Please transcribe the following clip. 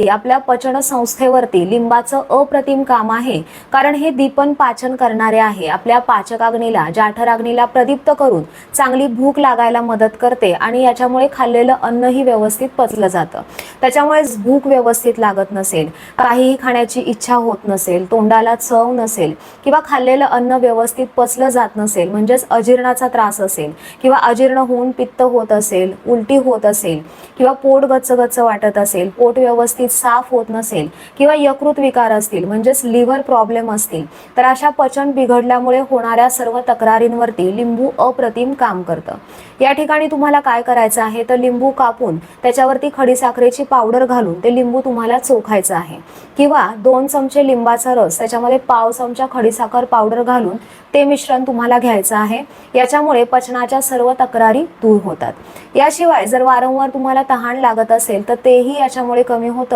आपल्या पचन संस्थेवरती लिंबाचं अप्रतिम काम आहे, कारण हे दीपन पाचन करणारे आहे। आपल्या पाचकाग्नीला जाठराग्नीला प्रदीप्त करून चांगली भूक लागायला मदत करते आणि याच्यामुळे खाल्लेलं अन्नही व्यवस्थित पचलं जातं। त्याच्यामुळे भूक व्यवस्थित लागत नसेल, काहीही खाण्याची इच्छा होत नसेल, तोंडाला चव नसेल किंवा खाल्लेलं अन्न व्यवस्थित पचलं जात नसेल, म्हणजेच अजीर्णाचा त्रास असेल किंवा अजीर्ण होऊन पित्त होत असेल, उलटी होत असेल किंवा पोट गच्च वाटत असेल, पोट व्यवस्थित साफ होत नसेल किंवा यकृत विकार असतील, म्हणजेच लिव्हर प्रॉब्लेम असतील, तर अशा पचन बिघडल्यामुळे होणाऱ्या सर्व तक्रारींवरती लिंबू अप्रतिम काम करतं। या ठिकाणी तुम्हाला काय करायचं आहे, तर लिंबू कापून त्याच्यावरती खडीसाखरेची पावडर घालून ते लिंबू तुम्हाला चोखायचं आहे किंवा 2 चमचे लिंबाचा रस त्याच्यामध्ये पाव चमचा खडीसाखर पावडर घालून ते मिश्रण तुम्हाला घ्यायचं आहे। याच्यामुळे पचनाच्या सर्व तक्रारी दूर होतात। याशिवाय जर वारंवार तुम्हाला तहान लागत असेल तर तेही याच्यामुळे कमी होतं